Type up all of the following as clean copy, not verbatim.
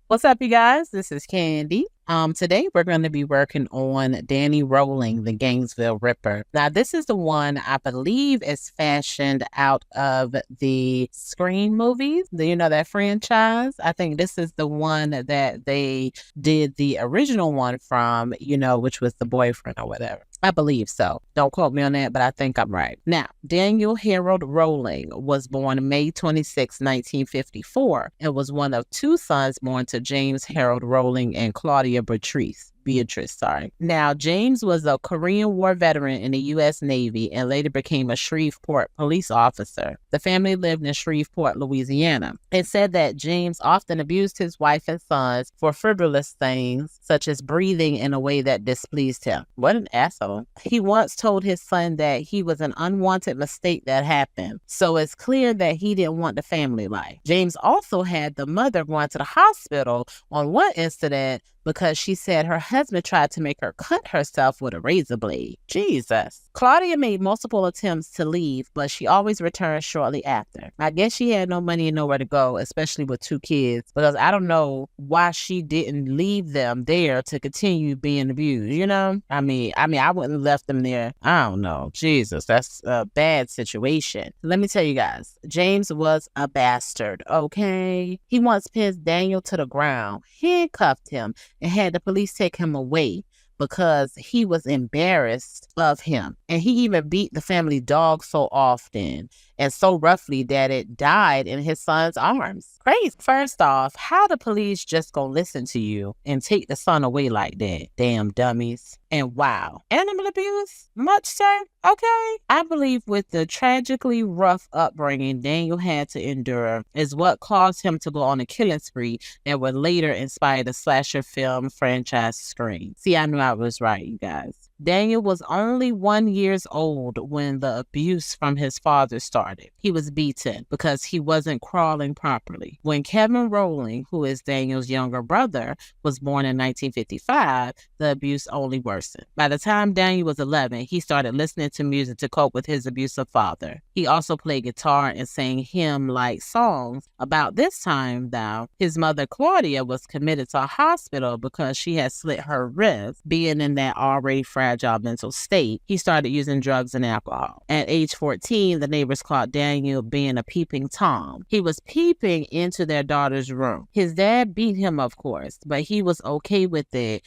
What's up, you guys? This is Candy. Today we're going to be working on Danny Rolling, the Gainesville Ripper. Now, this is the one I believe is fashioned out of the Scream movies. Do you know that franchise? I think this is the one that they did the original one from, which was the boyfriend or whatever. I believe so. Don't quote me on that, but I think I'm right. Now, Daniel Harold Rolling was born May 26, 1954, and was one of two sons born to James Harold Rolling and Claudia Beatrice. Now, James was a Korean War veteran in the U.S. Navy and later became a Shreveport police officer. The family lived in Shreveport, Louisiana. It said that James often abused his wife and sons for frivolous things, such as breathing in a way that displeased him. What an asshole. He once told his son that he was an unwanted mistake that happened, so it's clear that he didn't want the family life. James also had the mother going to the hospital on one incident because she said her husband tried to make her cut herself with a razor blade. Jesus. Claudia made multiple attempts to leave, but she always returned shortly after. I guess she had no money and nowhere to go, especially with two kids, because I don't know why she didn't leave them there to continue being abused, I mean, I wouldn't have left them there. I don't know. Jesus, that's a bad situation. Let me tell you guys, James was a bastard, okay? He once pinned Daniel to the ground, handcuffed him, and had the police take him away because he was embarrassed of him. And he even beat the family dog so often and so roughly that it died in his son's arms. Crazy. First off, how the police just gonna listen to you and take the son away like that? Damn dummies. And wow, animal abuse? Much, sir? Okay. I believe with the tragically rough upbringing Daniel had to endure is what caused him to go on a killing spree that would later inspire the slasher film franchise Scream. See, I knew I was right, you guys. Daniel was only 1 year old when the abuse from his father started. He was beaten because he wasn't crawling properly. When Kevin Rolling, who is Daniel's younger brother, was born in 1955, the abuse only worsened. By the time Daniel was 11, he started listening to music to cope with his abusive father. He also played guitar and sang hymn-like songs. About this time, though, his mother Claudia was committed to a hospital because she had slit her wrist. Being in that already fragile mental state, he started using drugs and alcohol. At age 14, the neighbors caught Daniel being a peeping Tom. He was peeping into their daughter's room. His dad beat him, of course, but he was okay with it,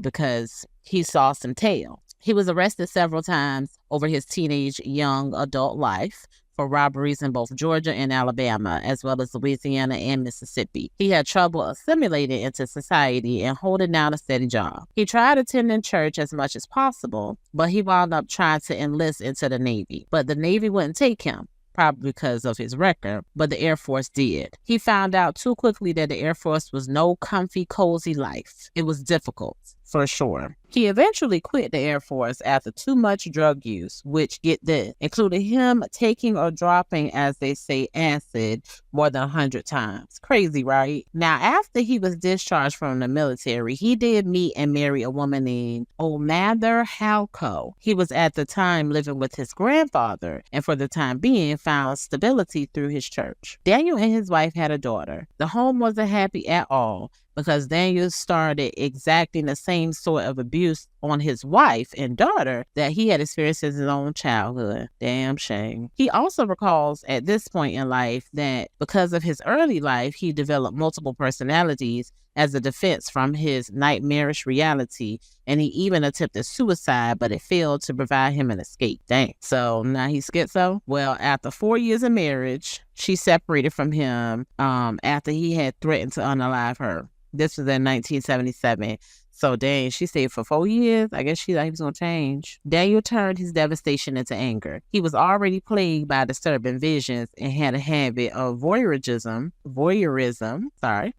because he saw some tail. He was arrested several times over his teenage young adult life for robberies in both Georgia and Alabama, as well as Louisiana and Mississippi. He had trouble assimilating into society and holding down a steady job. He tried attending church as much as possible, but he wound up trying to enlist into the Navy. But the Navy wouldn't take him, probably because of his record, but the Air Force did. He found out too quickly that the Air Force was no comfy, cozy life. It was difficult, for sure. He eventually quit the Air Force after too much drug use, which, get this, included him taking or dropping, as they say, acid more than 100 times. Crazy, right? Now, after he was discharged from the military, he did meet and marry a woman named Omather Halco. He was at the time living with his grandfather, and for the time being found stability through his church. Daniel and his wife had a daughter. The home wasn't happy at all, because Daniel started exacting the same sort of abuse on his wife and daughter that he had experienced in his own childhood. Damn shame. He also recalls at this point in life that because of his early life, he developed multiple personalities as a defense from his nightmarish reality, and he even attempted suicide, but it failed to provide him an escape. Dang. So now he's schizo? Well, after 4 years of marriage, she separated from him after he had threatened to unalive her. This was in 1977. So dang, she stayed for 4 years. I guess she thought he was going to change. Daniel turned his devastation into anger. He was already plagued by disturbing visions and had a habit of voyeurism,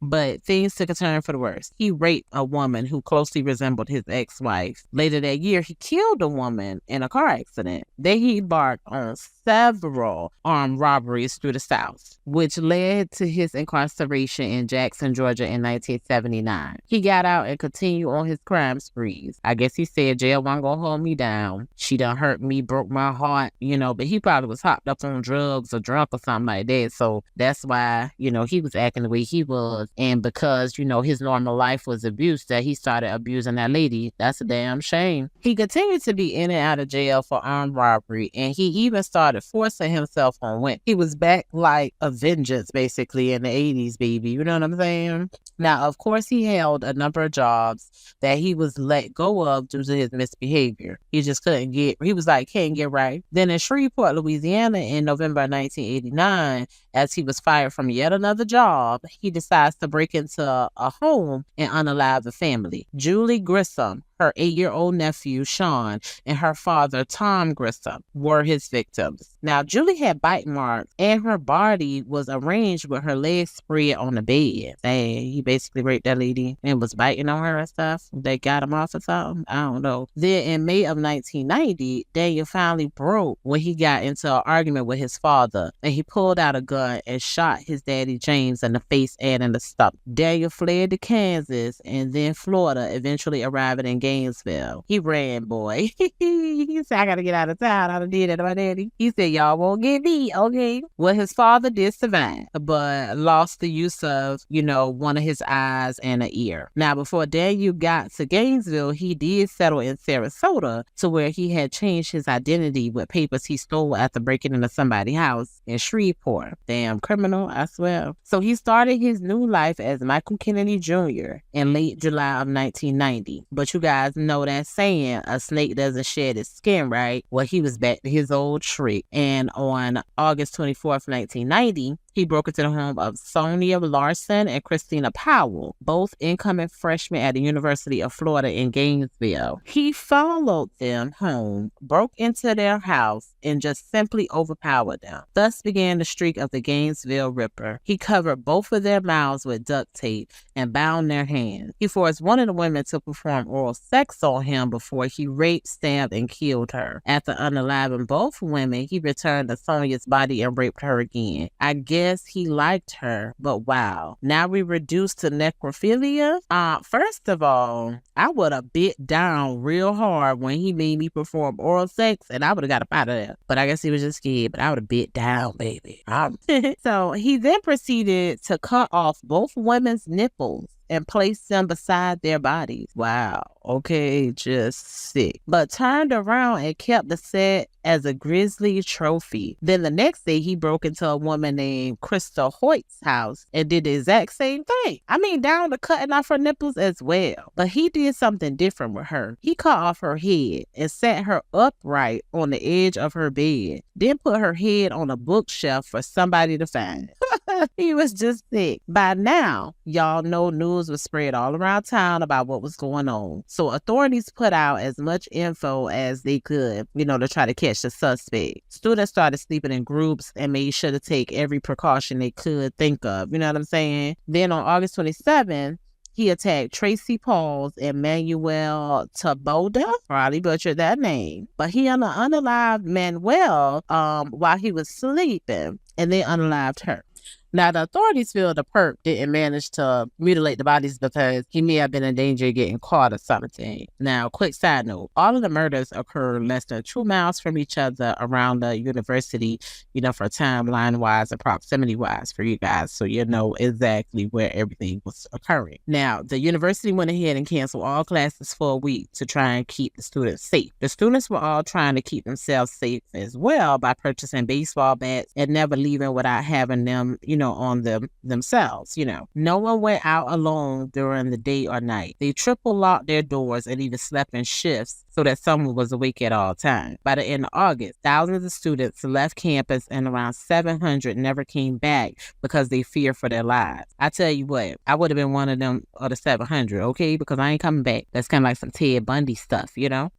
but things took a turn for the worse. He raped a woman who closely resembled his ex-wife. Later that year, he killed a woman in a car accident. Then he embarked on several armed robberies through the South, which led to his incarceration in Jackson, Georgia in 1979. He got out and continued on his crime sprees. I guess he said jail wasn't gonna hold me down. She done hurt me, broke my heart, but he probably was hopped up on drugs or drunk or something like that. So that's why, he was acting the way he was. And because, his normal life was abuse, that he started abusing that lady. That's a damn shame. He continued to be in and out of jail for armed robbery, and he even started forcing himself on women. He was back like a vengeance, basically, in the 80s, baby. You know what I'm saying? Now, of course, he held a number of jobs that he was let go of due to his misbehavior. He just couldn't get right. Then in Shreveport, Louisiana, in November 1989, as he was fired from yet another job, he decides to break into a home and unalive the family. Julie Grissom, her 8-year-old nephew, Sean, and her father, Tom Grissom, were his victims. Now, Julie had bite marks, and her body was arranged with her legs spread on the bed. He basically raped that lady and was biting on her and stuff. They got him off or something. I don't know. Then in May of 1990, Daniel finally broke when he got into an argument with his father, and he pulled out a gun and shot his daddy James in the face and in the stomach. Daniel fled to Kansas and then Florida, eventually arriving in Gainsville. He ran, boy. He said, I gotta get out of town. I done did it to my daddy. He said, y'all won't get me, okay? Well, his father did survive, but lost the use of, one of his eyes and an ear. Now, before Daniel got to Gainesville, he did settle in Sarasota, to where he had changed his identity with papers he stole after breaking into somebody's house in Shreveport. Damn criminal, I swear. So he started his new life as Michael Kennedy Jr. in late July of 1990. But you guys know that saying, a snake doesn't shed its skin, right? Well, he was back to his old trick. And on August 24th, 1990, he broke into the home of Sonia Larson and Christina Powell, both incoming freshmen at the University of Florida in Gainesville. He followed them home, broke into their house, and just simply overpowered them. Thus began the streak of the Gainesville Ripper. He covered both of their mouths with duct tape and bound their hands. He forced one of the women to perform oral sex on him before he raped, stabbed, and killed her. After unaliving both women, he returned to Sonia's body and raped her again. I guess he liked her, but wow. Now we reduced to necrophilia. First of all, I would have bit down real hard when he made me perform oral sex, and I would have got up out of there. But I guess he was just scared, but I would have bit down, baby. So he then proceeded to cut off both women's nipples and placed them beside their bodies. Wow. Okay, just sick. But turned around and kept the set as a grisly trophy. Then the next day, he broke into a woman named Krista Hoyt's house and did the exact same thing. I mean, down to cutting off her nipples as well. But he did something different with her. He cut off her head and set her upright on the edge of her bed. Then put her head on a bookshelf for somebody to find. He was just sick. By now, y'all know news was spread all around town about what was going on. So authorities put out as much info as they could, to try to catch the suspect. Students started sleeping in groups and made sure to take every precaution they could think of. You know what I'm saying? Then on August 27th, he attacked Tracy Pauls and Manuel Taboda. Probably butchered that name. But he unalived Manuel while he was sleeping, and they unalived her. Now, the authorities feel the perp didn't manage to mutilate the bodies because he may have been in danger of getting caught or something. Now, quick side note, all of the murders occurred less than 2 miles from each other around the university, for timeline-wise and proximity-wise for you guys, so you know exactly where everything was occurring. Now, the university went ahead and canceled all classes for a week to try and keep the students safe. The students were all trying to keep themselves safe as well by purchasing baseball bats and never leaving without having them, on them themselves. No one went out alone during the day or night. They triple locked their doors and even slept in shifts so that someone was awake at all times. By the end of August, thousands of students left campus and around 700 never came back because they feared for their lives. I tell you what, I would have been one of them or the 700, okay? Because I ain't coming back. That's kind of like some Ted Bundy stuff,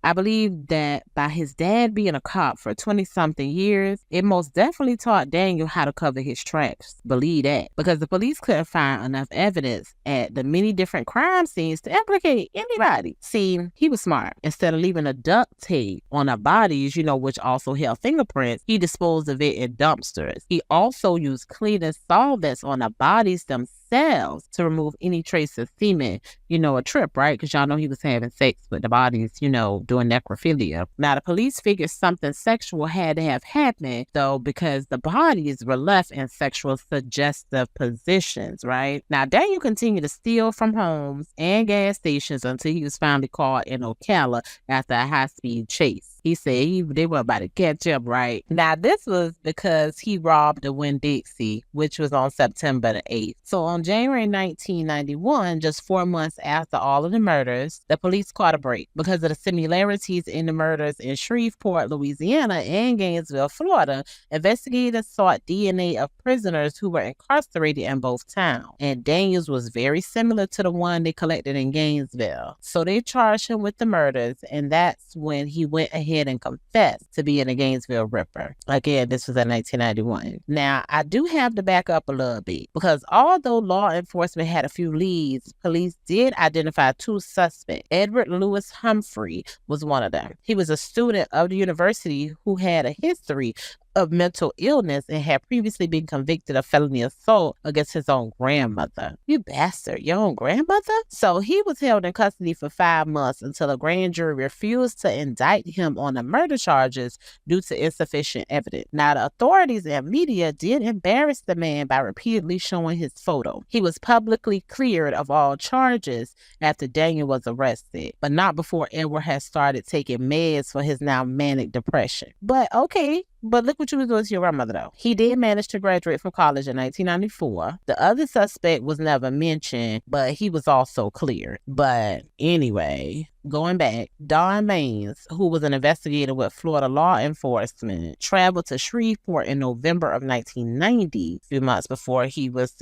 I believe that by his dad being a cop for 20-something years, it most definitely taught Daniel how to cover his tracks. Believe that. Because the police couldn't find enough evidence at the many different crime scenes to implicate anybody. See, he was smart. Instead of leaving a duct tape on the bodies, which also held fingerprints, he disposed of it in dumpsters. He also used cleaning solvents on the bodies themselves themselves to remove any trace of semen, a trip, right? Because y'all know he was having sex with the bodies, doing necrophilia. Now, the police figured something sexual had to have happened, though, because the bodies were left in sexual suggestive positions, right? Now, Daniel continued to steal from homes and gas stations until he was finally caught in Ocala after a high-speed chase. He said they were about to catch up, right? Now, this was because he robbed the Winn-Dixie, which was on September the 8th. So on January 1991, just 4 months after all of the murders, the police caught a break because of the similarities in the murders in Shreveport, Louisiana, and Gainesville, Florida. Investigators sought DNA of prisoners who were incarcerated in both towns, and Daniels was very similar to the one they collected in Gainesville. So they charged him with the murders, and that's when he went ahead and confessed to being a Gainesville Ripper. Again, this was in 1991. Now, I do have to back up a little bit because although law enforcement had a few leads, police did identify 2 suspects. Edward Lewis Humphrey was one of them. He was a student of the university who had a history of mental illness and had previously been convicted of felony assault against his own grandmother. You bastard, your own grandmother? So he was held in custody for 5 months until a grand jury refused to indict him on the murder charges due to insufficient evidence. Now, the authorities and media did embarrass the man by repeatedly showing his photo. He was publicly cleared of all charges after Daniel was arrested, but not before Edward had started taking meds for his now manic depression. But okay, but look what you was doing to your grandmother, though. He did manage to graduate from college in 1994. The other suspect was never mentioned, but he was also cleared. But anyway, going back, Don Maines, who was an investigator with Florida law enforcement, traveled to Shreveport in November of 1990, a few months before he was,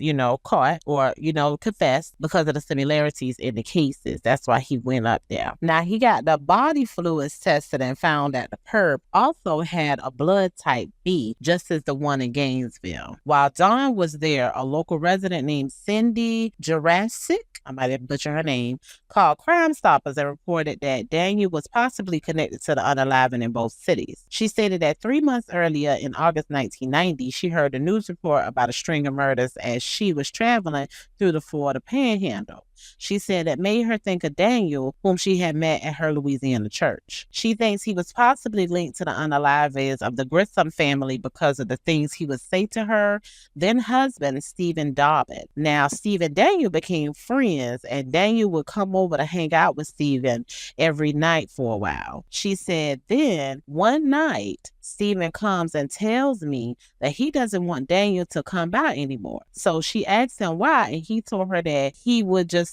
caught or, confessed because of the similarities in the cases. That's why he went up there. Now, he got the body fluids tested and found that the perp also had a blood type B, just as the one in Gainesville. While Don was there, a local resident named Cindy Jurassic, I might have butchered her name, called Crime Stoppers and reported that Daniel was possibly connected to the unaliving in both cities. She stated that 3 months earlier, in August 1990, she heard a news report about a string of murders as she was traveling through the Florida Panhandle. She said it made her think of Daniel, whom she had met at her Louisiana church. She thinks he was possibly linked to the unalivings of the Grissom family because of the things he would say to her then husband, Stephen Dobbin. Now, Stephen and Daniel became friends, and Daniel would come over to hang out with Stephen every night for a while. She said then, one night, Stephen comes and tells me that he doesn't want Daniel to come by anymore. So she asked him why, and he told her that he would just,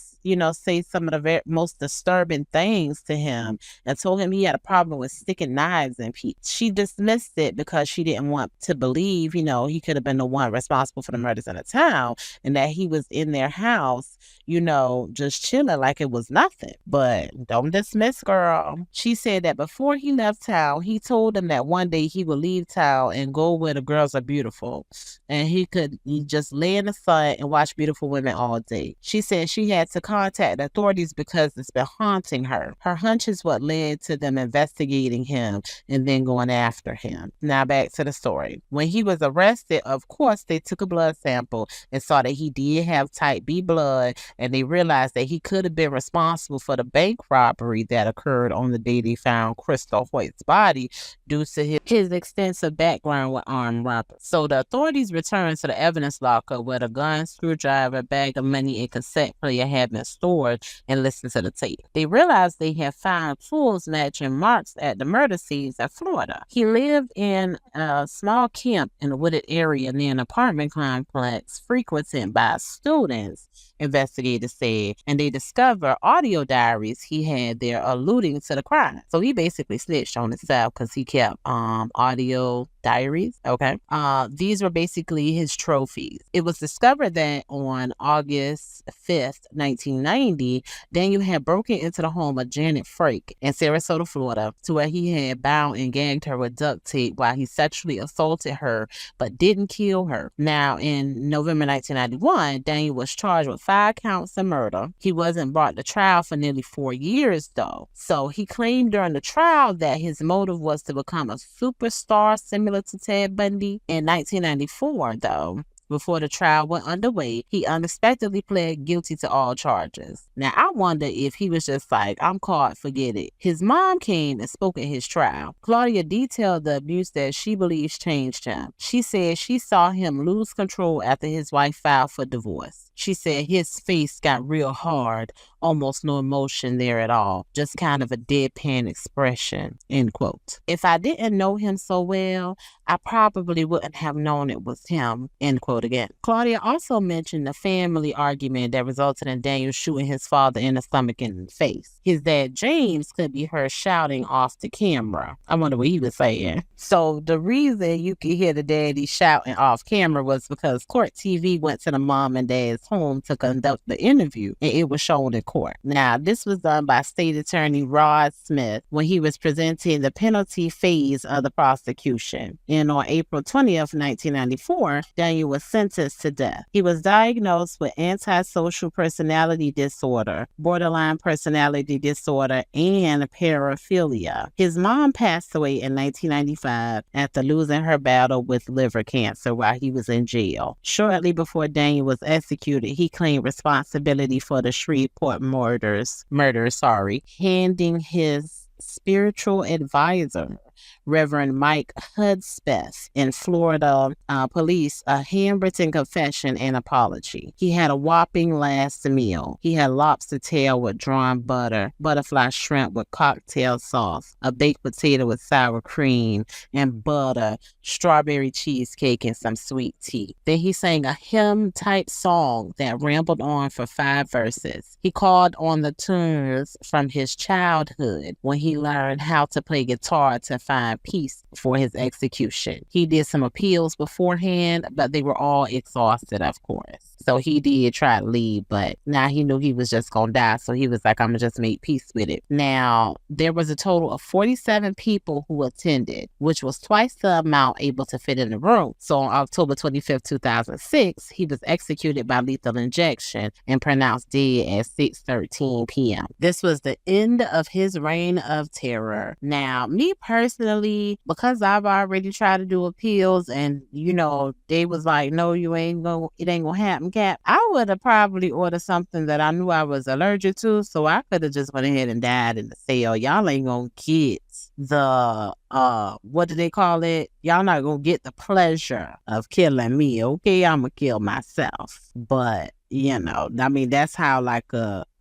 say some of the most disturbing things to him and told him he had a problem with sticking knives in people. She dismissed it because she didn't want to believe, he could have been the one responsible for the murders in the town and that he was in their house, just chilling like it was nothing. But don't dismiss, girl. She said that before he left town, he told him that one day he would leave town and go where the girls are beautiful, and he could just lay in the sun and watch beautiful women all day. She said she had to contact the authorities because it's been haunting her. Her hunch is what led to them investigating him and then going after him. Now back to the story. When he was arrested, of course, they took a blood sample and saw that he did have type B blood, and they realized that he could have been responsible for the bank robbery that occurred on the day they found Crystal Hoyt's body due to his extensive background with armed robbers. So the authorities returned to the evidence locker where the gun, screwdriver, bag of money, and cassette player had been stored and listened to the tape. They realized they had found tools matching marks at the murder scenes in Florida. He lived in a small camp in a wooded area near an apartment complex frequented by students, investigators said, and they discovered audio diaries he had there alluding to the crime. So he basically snitched on himself because he kept audio diaries. Okay. These were basically his trophies. It was discovered that on August 5th, 1990, Daniel had broken into the home of Janet Frake in Sarasota, Florida, to where he had bound and gagged her with duct tape while he sexually assaulted her but didn't kill her. Now, in November 1991, Daniel was charged with 5 counts of murder. He wasn't brought to trial for nearly 4 years, though. So he claimed during the trial that his motive was to become a superstar similar to Ted Bundy. In 1994, though, Before the trial went underway, he unexpectedly pled guilty to all charges. Now, I wonder if he was just like, I'm caught, forget it. His mom came and spoke at his trial. Claudia detailed the abuse that she believes changed him. She said she saw him lose control after his wife filed for divorce. She said his face got real hard, almost no emotion there at all, just kind of a deadpan expression, end quote. If I didn't know him so well, I probably wouldn't have known it was him, end quote again. Claudia also mentioned the family argument that resulted in Daniel shooting his father in the stomach and in the face. His dad, James, could be heard shouting off the camera. I wonder what he was saying. So the reason you could hear the daddy shouting off camera was because Court TV went to the mom and dad's home to conduct the interview, and it was shown in court. Now, this was done by State Attorney Rod Smith when he was presenting the penalty phase of the prosecution. And on April 20th, 1994, Daniel was sentenced to death. He was diagnosed with antisocial personality disorder, borderline personality disorder, and paraphilia. His mom passed away in 1995 after losing her battle with liver cancer while he was in jail. Shortly before Daniel was executed, he claimed responsibility for the Shreveport murders, handing his spiritual advisor, Reverend Mike Hudspeth in Florida police a handwritten confession and apology. He had a whopping last meal. He had lobster tail with drawn butter, butterfly shrimp with cocktail sauce, a baked potato with sour cream and butter, strawberry cheesecake, and some sweet tea. Then he sang a hymn-type song that rambled on for 5 verses. He called on the tunes from his childhood when he learned how to play guitar to find peace for his execution. He did some appeals beforehand, but they were all exhausted, of course. So he did try to leave, but now he knew he was just going to die. So he was like, I'm going to just make peace with it. Now, there was a total of 47 people who attended, which was twice the amount able to fit in the room. So on October 25th, 2006, he was executed by lethal injection and pronounced dead at 6:13 p.m. This was the end of his reign of terror. Now, me personally, because I've already tried to do appeals and, they was like, no, it ain't going to happen, Cap. I would have probably ordered something that I knew I was allergic to, so I could have just went ahead and died in the cell. Y'all ain't going to get the, what do they call it? Y'all not going to get the pleasure of killing me, okay? I'm going to kill myself. But, that's how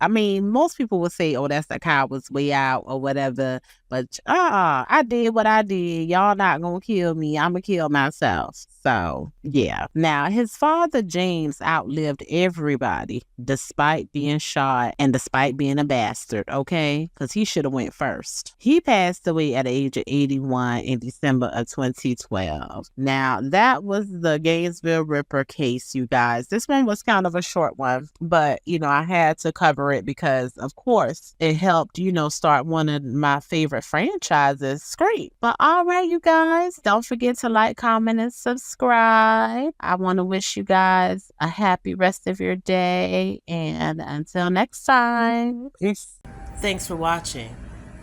most people would say, oh, that's the coward's way out or whatever. But I did what I did. Y'all not gonna kill me. I'm gonna kill myself. So, yeah. Now, his father, James, outlived everybody despite being shot and despite being a bastard, okay? Because he should have went first. He passed away at the age of 81 in December of 2012. Now, that was the Gainsville Ripper case, you guys. This one was kind of a short one, but, I had to cover it because, of course, it helped, start one of my favorite franchises, Scream. But all right, you guys, don't forget to like, comment, and subscribe. I want to wish you guys a happy rest of your day, and until next time, peace. Thanks for watching.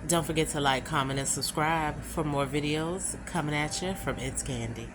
Don't forget to like, comment, and subscribe for more videos coming at you from It's Candy.